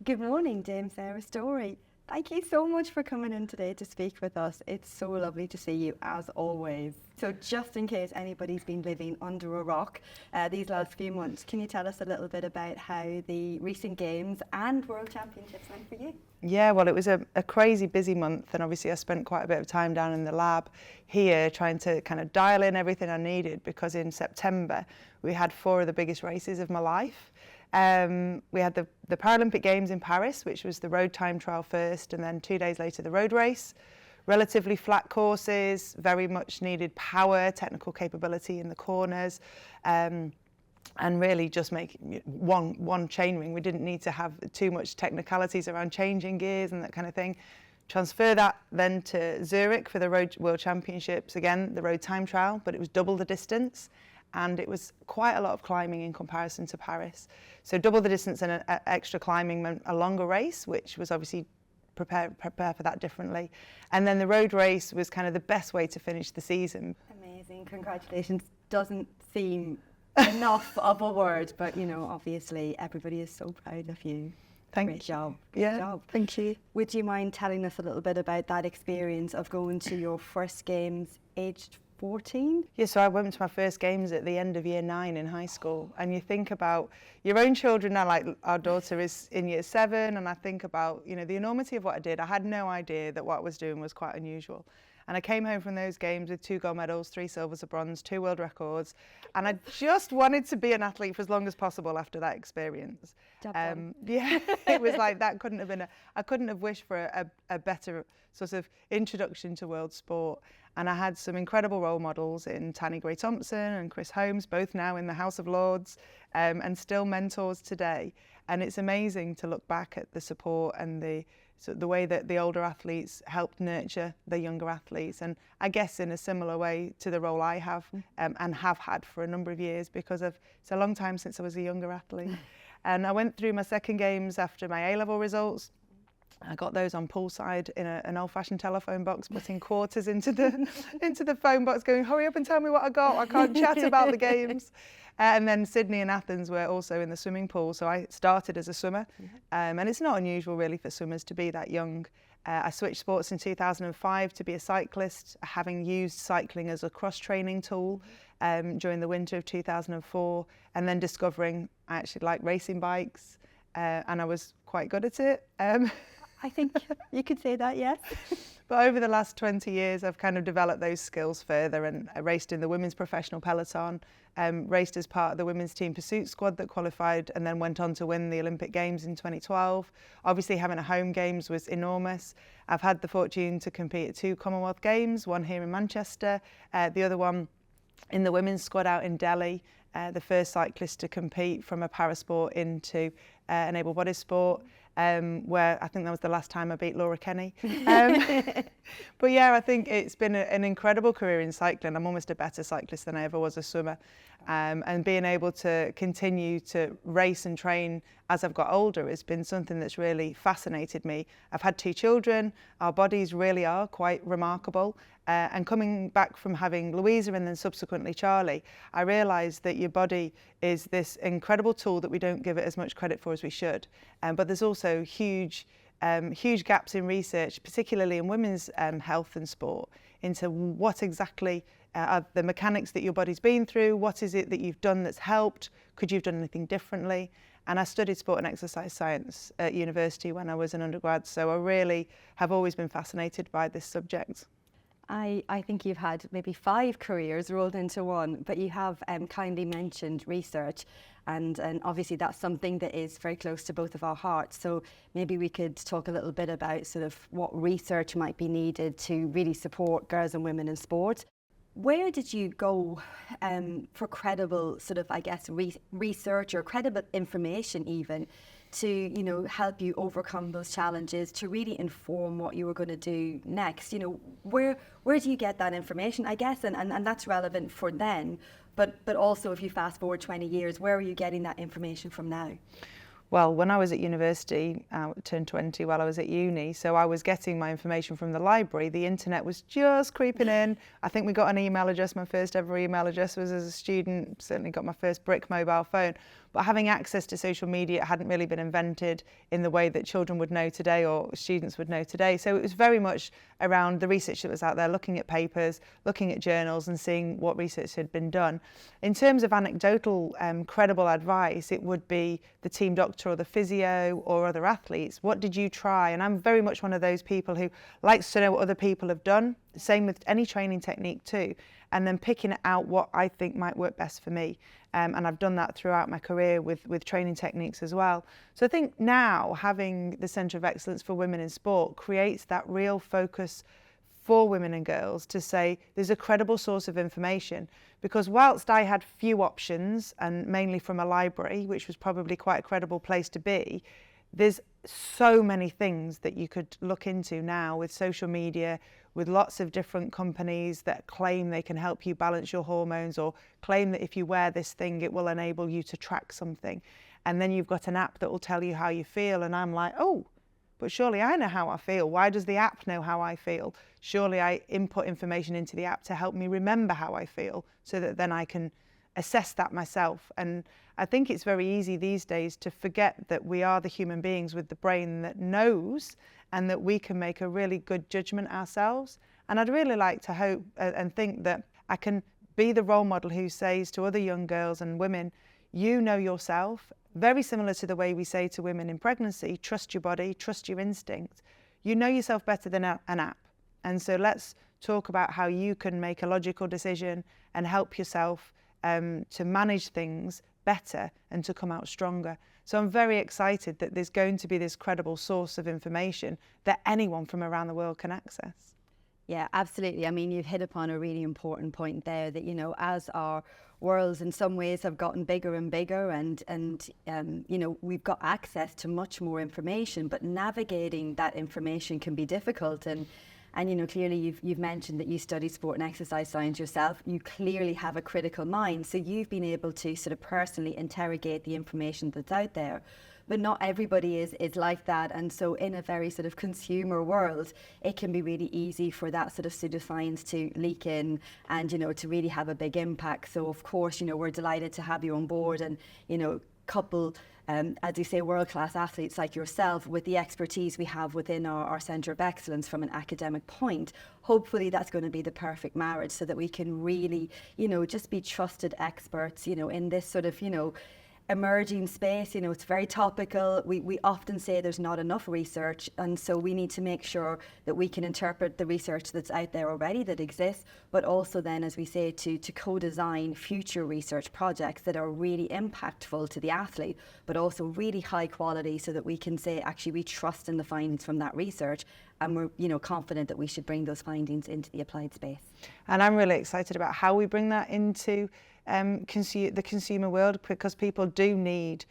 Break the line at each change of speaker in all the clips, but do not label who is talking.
Good morning, Dame Sarah Storey. Thank you so much for coming in today to speak with us. It's so lovely to see you, as always. So just in case anybody's been living under a rock these last few months, can you tell us a little bit about how the recent games and World Championships went for you?
Yeah, well, it was a crazy busy month, and obviously I spent quite a bit of time down in the lab here trying to kind of dial in everything I needed, because in September we had 4 of the biggest races of my life. We had the Paralympic Games in Paris, which was the road time trial first, and then 2 days later the road race. Relatively flat courses, very much needed power, technical capability in the corners, and really just make one chainring. We didn't need to have too much technicalities around changing gears and that kind of thing. Transfer that then to Zurich for the Road World Championships, again the road time trial, but it was double the distance. And it was quite a lot of climbing in comparison to Paris. So double the distance and extra climbing meant a longer race, which was obviously prepare for that differently. And then the road race was kind of the best way to finish the season.
Amazing, congratulations. Doesn't seem enough of a word, but you know, obviously everybody is so proud of you. Great job.
Yeah,
Great job.
thank you.
Would you mind telling us a little bit about that experience of going to your first games aged 14?
Yeah, so I went to my first games at the end of year 9 in high school, and you think about your own children now, like our daughter is in year 7, and I think about, you know, the enormity of what I did. I had no idea that what I was doing was quite unusual. And I came home from those games with 2 gold medals, 3 silvers, a bronze, 2 world records, and I just wanted to be an athlete for as long as possible after that experience. Yeah, it was like that couldn't have been I couldn't have wished for a better sort of introduction to world sport. And I had some incredible role models in Tanni Gray-Thompson and Chris Holmes, both now in the House of Lords, and still mentors today. And it's amazing to look back at the support and the way that the older athletes helped nurture the younger athletes. And I guess in a similar way to the role I have and have had for a number of years, because it's a long time since I was a younger athlete. And I went through my second games after my A-level results. I got those on poolside in an old-fashioned telephone box, putting quarters into the phone box, going, hurry up and tell me what I got, I can't chat about the games. And then Sydney and Athens were also in the swimming pool, so I started as a swimmer. And it's not unusual really for swimmers to be that young. I switched sports in 2005 to be a cyclist, having used cycling as a cross-training tool during the winter of 2004, and then discovering I actually like racing bikes, and I was quite good at it.
I think you could say that, yes.
But over the last 20 years, I've kind of developed those skills further, and I raced in the women's professional peloton, raced as part of the women's team pursuit squad that qualified and then went on to win the Olympic Games in 2012. Obviously, having a home games was enormous. I've had the fortune to compete at 2 Commonwealth Games, one here in Manchester, the other one in the women's squad out in Delhi, the first cyclist to compete from a parasport into an able-bodied sport. Where I think that was the last time I beat Laura Kenny. But yeah, I think it's been an incredible career in cycling. I'm almost a better cyclist than I ever was a swimmer. And being able to continue to race and train as I've got older has been something that's really fascinated me. I've had 2 children. Our bodies really are quite remarkable. And coming back from having Louisa and then subsequently Charlie, I realised that your body is this incredible tool that we don't give it as much credit for as we should. But there's also huge gaps in research, particularly in women's health and sport, into what exactly are the mechanics that your body's been through, what is it that you've done that's helped, could you have done anything differently? And I studied sport and exercise science at university when I was an undergrad, so I really have always been fascinated by this subject.
I think you've had maybe 5 careers rolled into one, but you have kindly mentioned research, and obviously that's something that is very close to both of our hearts. So maybe we could talk a little bit about sort of what research might be needed to really support girls and women in sport. Where did you go for credible sort of, I guess, research or credible information even to, you know, help you overcome those challenges, to really inform what you were going to do next? You know, where do you get that information, I guess, and that's relevant for then, but also if you fast forward 20 years, where are you getting that information from now?
Well, when I was at university, I turned 20 while I was at uni, so I was getting my information from the library. The internet was just creeping in. I think we got an email address. My first ever email address was as a student, certainly got my first brick mobile phone. But having access to social media hadn't really been invented in the way that children would know today or students would know today. So it was very much around the research that was out there, looking at papers, looking at journals and seeing what research had been done. In terms of anecdotal, credible advice, it would be the team doctor or the physio or other athletes. What did you try? And I'm very much one of those people who likes to know what other people have done. Same with any training technique too. And then picking out what I think might work best for me. And I've done that throughout my career with training techniques as well. So I think now having the Centre of Excellence for Women in Sport creates that real focus for women and girls to say there's a credible source of information. Because whilst I had few options, and mainly from a library, which was probably quite a credible place to be, there's so many things that you could look into now with social media, with lots of different companies that claim they can help you balance your hormones or claim that if you wear this thing, it will enable you to track something. And then you've got an app that will tell you how you feel. And I'm like, oh, but surely I know how I feel. Why does the app know how I feel? Surely I input information into the app to help me remember how I feel so that then I can assess that myself. And I think it's very easy these days to forget that we are the human beings with the brain that knows and that we can make a really good judgment ourselves. And I'd really like to hope and think that I can be the role model who says to other young girls and women, you know yourself, very similar to the way we say to women in pregnancy, trust your body, trust your instinct. You know yourself better than an app. And so let's talk about how you can make a logical decision and help yourself to manage things better and to come out stronger. So I'm very excited that there's going to be this credible source of information that anyone from around the world can access.
Yeah, absolutely. I mean, you've hit upon a really important point there that, you know, as our worlds in some ways have gotten bigger and bigger and you know, we've got access to much more information, but navigating that information can be difficult. And you know, clearly you've mentioned that you study sport and exercise science yourself. You clearly have a critical mind. So you've been able to sort of personally interrogate the information that's out there. But not everybody is like that. And so in a very sort of consumer world, it can be really easy for that sort of pseudoscience to leak in and, you know, to really have a big impact. So of course, you know, we're delighted to have you on board and, you know, couple as you say, world-class athletes like yourself with the expertise we have within our Centre of Excellence from an academic point. Hopefully that's going to be the perfect marriage so that we can really, you know, just be trusted experts, you know, in this sort of, you know, emerging space. You know, it's very topical. We often say there's not enough research, and so we need to make sure that we can interpret the research that's out there already that exists, but also then, as we say, to co-design future research projects that are really impactful to the athlete, but also really high quality so that we can say, actually, we trust in the findings from that research and we're, you know, confident that we should bring those findings into the applied space.
And I'm really excited about how we bring that into the consumer world, because people do need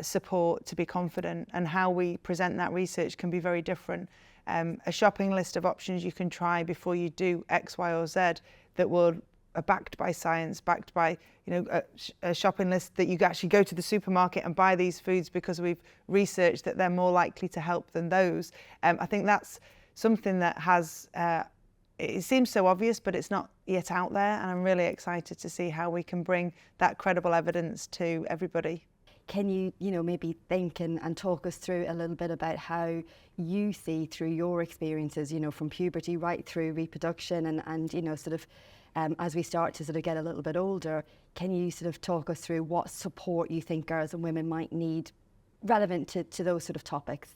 support to be confident, and how we present that research can be very different. A shopping list of options you can try before you do X, Y or Z that are backed by science, backed by, you know, a shopping list that you actually go to the supermarket and buy these foods because we've researched that they're more likely to help than those. I think that's something that has it seems so obvious, but it's not yet out there, and I'm really excited to see how we can bring that credible evidence to everybody.
Can you, you know, maybe think and talk us through a little bit about how you see through your experiences, you know, from puberty right through reproduction and you know, sort of as we start to sort of get a little bit older, can you sort of talk us through what support you think girls and women might need relevant to those sort of topics?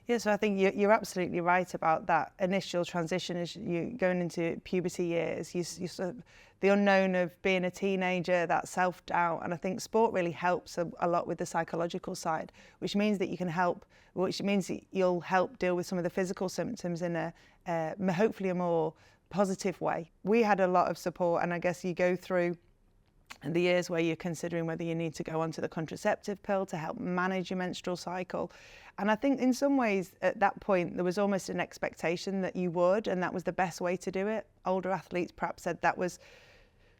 Yeah, so I think you're absolutely right about that initial transition as you're going into puberty years. You sort of, the unknown of being a teenager, that self-doubt, and I think sport really helps a lot with the psychological side, which means that you can help, which means that you'll help deal with some of the physical symptoms in a hopefully a more positive way. We had a lot of support, and I guess you go through the years where you're considering whether you need to go onto the contraceptive pill to help manage your menstrual cycle. And I think in some ways at that point there was almost an expectation that you would, and that was the best way to do it. Older athletes perhaps said that was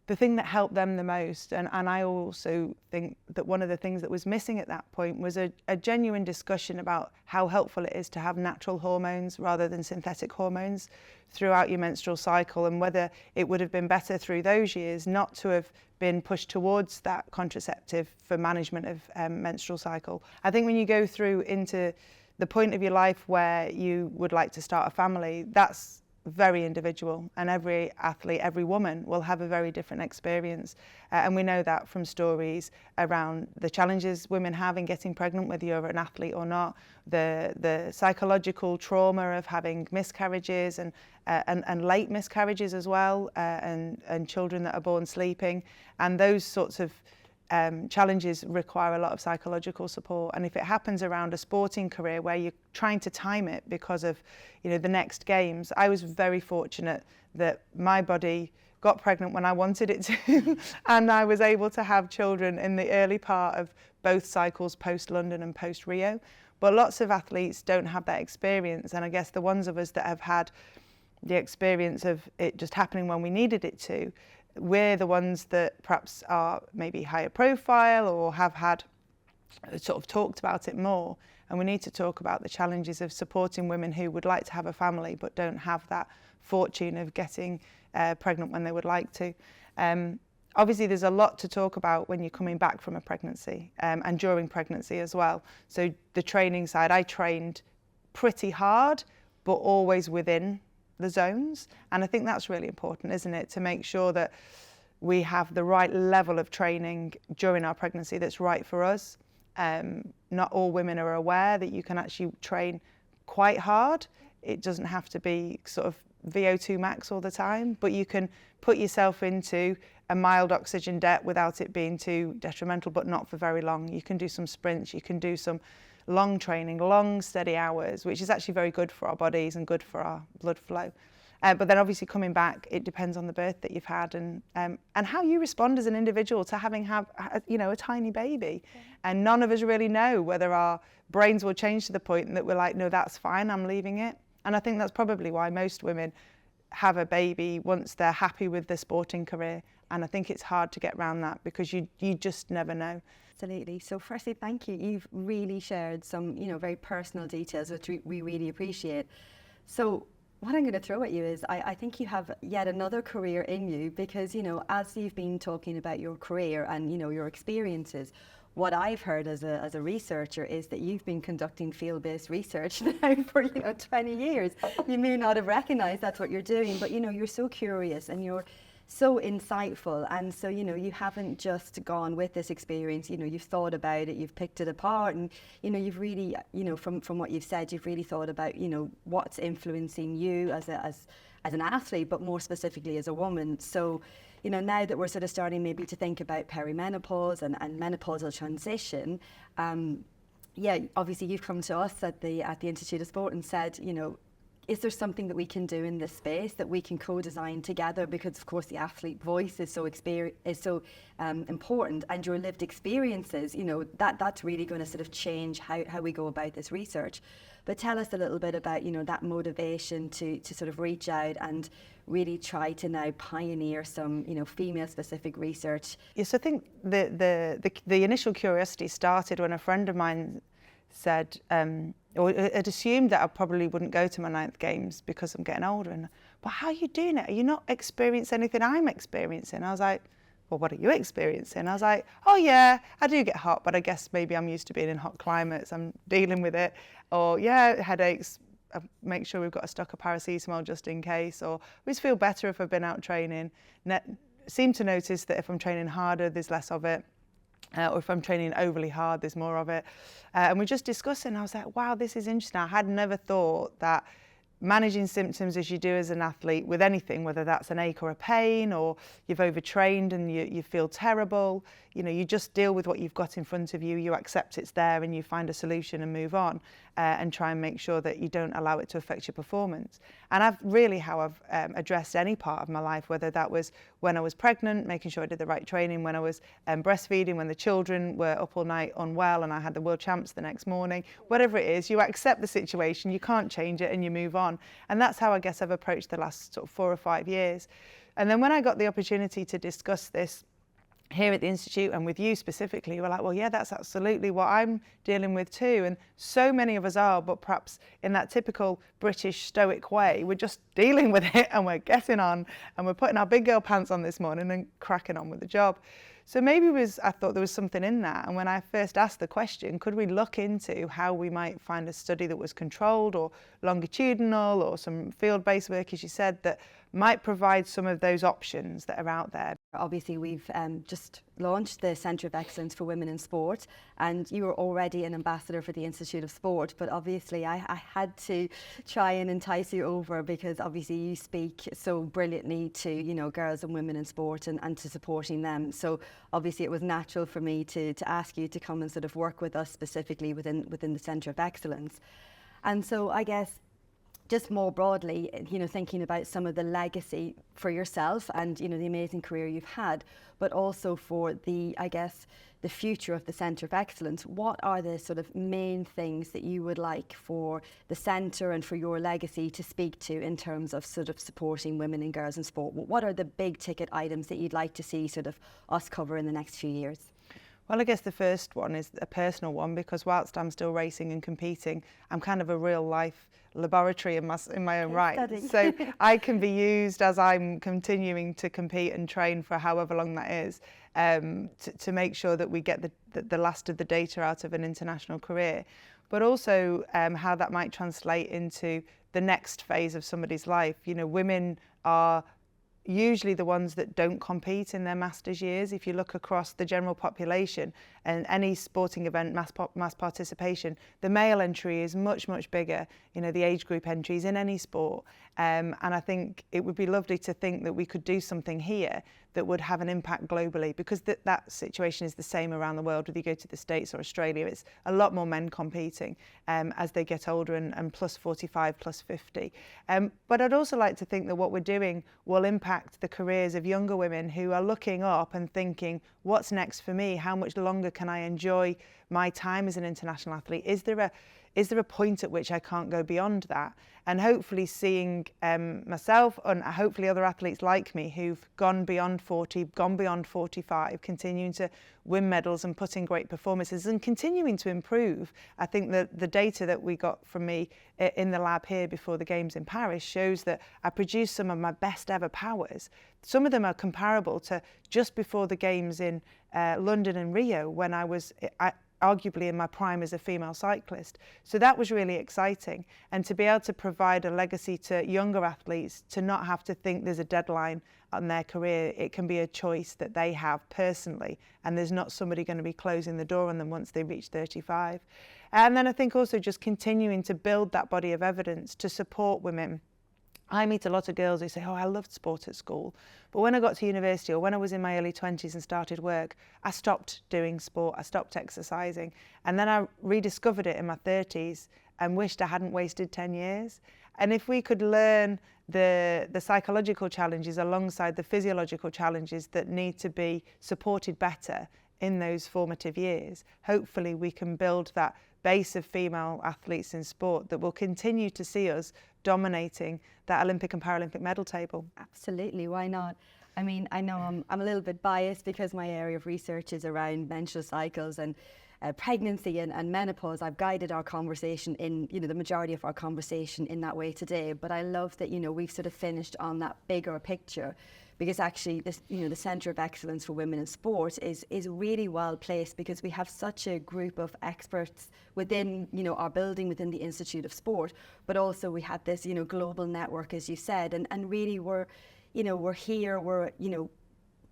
the thing that helped them the most, and I also think that one of the things that was missing at that point was a genuine discussion about how helpful it is to have natural hormones rather than synthetic hormones throughout your menstrual cycle, and whether it would have been better through those years not to have been pushed towards that contraceptive for management of menstrual cycle. I think when you go through into the point of your life where you would like to start a family, that's very individual, and every athlete, every woman will have a very different experience, and we know that from stories around the challenges women have in getting pregnant, whether you're an athlete or not, the psychological trauma of having miscarriages and late miscarriages as well, and children that are born sleeping, and those sorts of challenges require a lot of psychological support. And if it happens around a sporting career where you're trying to time it because of, you know, the next games, I was very fortunate that my body got pregnant when I wanted it to, and I was able to have children in the early part of both cycles, post London and post Rio. But lots of athletes don't have that experience, and I guess the ones of us that have had the experience of it just happening when we needed it to, we're the ones that perhaps are maybe higher profile or have had sort of talked about it more, and we need to talk about the challenges of supporting women who would like to have a family but don't have that fortune of getting pregnant when they would like to. Obviously there's a lot to talk about when you're coming back from a pregnancy, and during pregnancy as well. So the training side, I trained pretty hard but always within the zones, and I think that's really important, isn't it, to make sure that we have the right level of training during our pregnancy that's right for us. Not all women are aware that you can actually train quite hard. It doesn't have to be sort of VO2 max all the time, but you can put yourself into a mild oxygen debt without it being too detrimental, but not for very long. You can do some sprints, you can do some long training, long steady hours, which is actually very good for our bodies and good for our blood flow. But then obviously coming back, it depends on the birth that you've had and how you respond as an individual to having a tiny baby. Yeah. And none of us really know whether our brains will change to the point that we're like, no, that's fine, I'm leaving it. And I think that's probably why most women have a baby once they're happy with their sporting career. And I think it's hard to get around that because you just never know.
Absolutely. So firstly, thank you. You've really shared some, very personal details, which we really appreciate. So what I'm going to throw at you is I think you have yet another career in you because, as you've been talking about your career and, your experiences, what I've heard as a researcher is that you've been conducting field-based research now for 20 years. You may not have recognized that's what you're doing, but you're so curious and you're so insightful, and so you haven't just gone with this experience. You've thought about it, you've picked it apart, and you've really from what you've said, you've really thought about what's influencing you as an athlete, but more specifically as a woman. So now that we're sort of starting maybe to think about perimenopause and menopausal transition, obviously you've come to us at the Institute of Sport and said, is there something that we can do in this space that we can co-design together? Because of course the athlete voice is so important, and your lived experiences, that's really going to sort of change how we go about this research. But tell us a little bit about that motivation to sort of reach out and really try to now pioneer some female specific research.
Yes, I think the initial curiosity started when a friend of mine said, or had assumed that I probably wouldn't go to my 9th games because I'm getting older. And, but how are you doing it? Are you not experiencing anything I'm experiencing? I was like, well, what are you experiencing? I was like, oh yeah, I do get hot, but I guess maybe I'm used to being in hot climates. I'm dealing with it. Or yeah, headaches. I make sure we've got a stock of paracetamol just in case. Or I just feel better if I've been out training. Seem to notice that if I'm training harder, there's less of it. Or if I'm training overly hard, there's more of it. And we're just discussing, I was like, wow, this is interesting. I had never thought that managing symptoms as you do as an athlete with anything, whether that's an ache or a pain, or you've overtrained and you feel terrible, you just deal with what you've got in front of you, you accept it's there and you find a solution and move on, and try and make sure that you don't allow it to affect your performance. And I've really how I've addressed any part of my life, whether that was when I was pregnant, making sure I did the right training, when I was breastfeeding, when the children were up all night unwell and I had the world champs the next morning, whatever it is, you accept the situation, you can't change it and you move on. And that's how I guess I've approached the last sort of 4 or 5 years. And then when I got the opportunity to discuss this here at the Institute and with you specifically, we're like, well, yeah, that's absolutely what I'm dealing with too. And so many of us are, but perhaps in that typical British stoic way, we're just dealing with it and we're getting on and we're putting our big girl pants on this morning and cracking on with the job. So maybe I thought there was something in that. And when I first asked the question, could we look into how we might find a study that was controlled or longitudinal or some field-based work, as you said, that might provide some of those options that are out there?
Obviously, we've just launched the Centre of Excellence for Women in Sport, and you were already an ambassador for the Institute of Sport, but obviously I had to try and entice you over because obviously you speak so brilliantly to, you know, girls and women in sport and to supporting them. So obviously it was natural for me to ask you to come and sort of work with us specifically within the Centre of Excellence. And so I guess just more broadly, you know, thinking about some of the legacy for yourself and, you know, the amazing career you've had, but also for the, I guess, the future of the Centre of Excellence, what are the sort of main things that you would like for the centre and for your legacy to speak to in terms of sort of supporting women and girls in sport? What are the big ticket items that you'd like to see sort of us cover in the next few years?
Well, I guess the first one is a personal one, because whilst I'm still racing and competing, I'm kind of a real life laboratory in my own right. So I can be used as I'm continuing to compete and train for however long that is, to make sure that we get the last of the data out of an international career, but also how that might translate into the next phase of somebody's life. You know, women are usually the ones that don't compete in their masters years. If you look across the general population and any sporting event, mass participation, the male entry is much, much bigger, you know, the age group entries in any sport. And I think it would be lovely to think that we could do something here that would have an impact globally, because that situation is the same around the world. Whether you go to the States or Australia, it's a lot more men competing as they get older and plus 45, plus 50. But I'd also like to think that what we're doing will impact the careers of younger women who are looking up and thinking, what's next for me? How much longer can I enjoy my time as an international athlete? Is there a point at which I can't go beyond that? And hopefully seeing myself and hopefully other athletes like me who've gone beyond 40, gone beyond 45, continuing to win medals and put in great performances and continuing to improve. I think that the data that we got from me in the lab here before the Games in Paris shows that I produced some of my best ever powers. Some of them are comparable to just before the Games in London and Rio, when I was arguably in my prime as a female cyclist. So that was really exciting. And to be able to provide a legacy to younger athletes, to not have to think there's a deadline on their career, it can be a choice that they have personally, and there's not somebody going to be closing the door on them once they reach 35. And then I think also just continuing to build that body of evidence to support women. I meet a lot of girls who say, oh, I loved sport at school, but when I got to university or when I was in my early 20s and started work, I stopped doing sport, I stopped exercising, and then I rediscovered it in my 30s and wished I hadn't wasted 10 years. And if we could learn the psychological challenges alongside the physiological challenges that need to be supported better in those formative years, hopefully we can build that base of female athletes in sport that will continue to see us dominating that Olympic and Paralympic medal table.
Absolutely, why not? I mean, I know I'm a little bit biased because my area of research is around menstrual cycles and pregnancy and menopause. I've guided our conversation in, you know, the majority of our conversation in that way today, but I love that, you know, we've sort of finished on that bigger picture, because actually this, you know, the Centre of Excellence for Women in Sport is really well placed, because we have such a group of experts within, you know, our building, within the Institute of Sport, but also we had this, you know, global network, as you said, and really we're here, you know,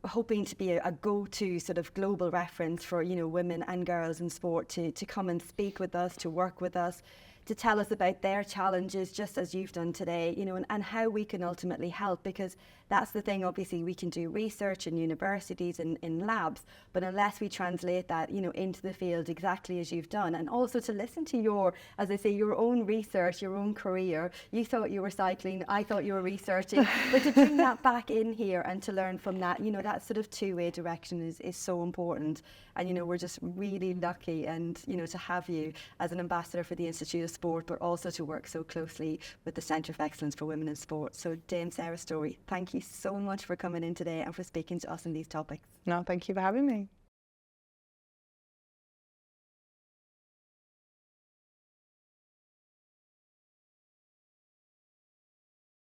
hoping to be a go-to sort of global reference for, you know, women and girls in sport to come and speak with us, to work with us, to tell us about their challenges, just as you've done today, you know, and how we can ultimately help, because that's the thing. Obviously we can do research in universities and in labs, but unless we translate that, you know, into the field exactly as you've done, and also to listen to your, as I say, your own research, your own career. You thought you were cycling, I thought you were researching, but to bring that back in here and to learn from that, you know, that sort of two-way direction is so important. And, you know, we're just really lucky and, you know, to have you as an ambassador for the Institute of sport, but also to work so closely with the Centre of Excellence for Women in Sport. So Dame Sarah Storey, thank you so much for coming in today and for speaking to us on these topics.
No, thank you for having me.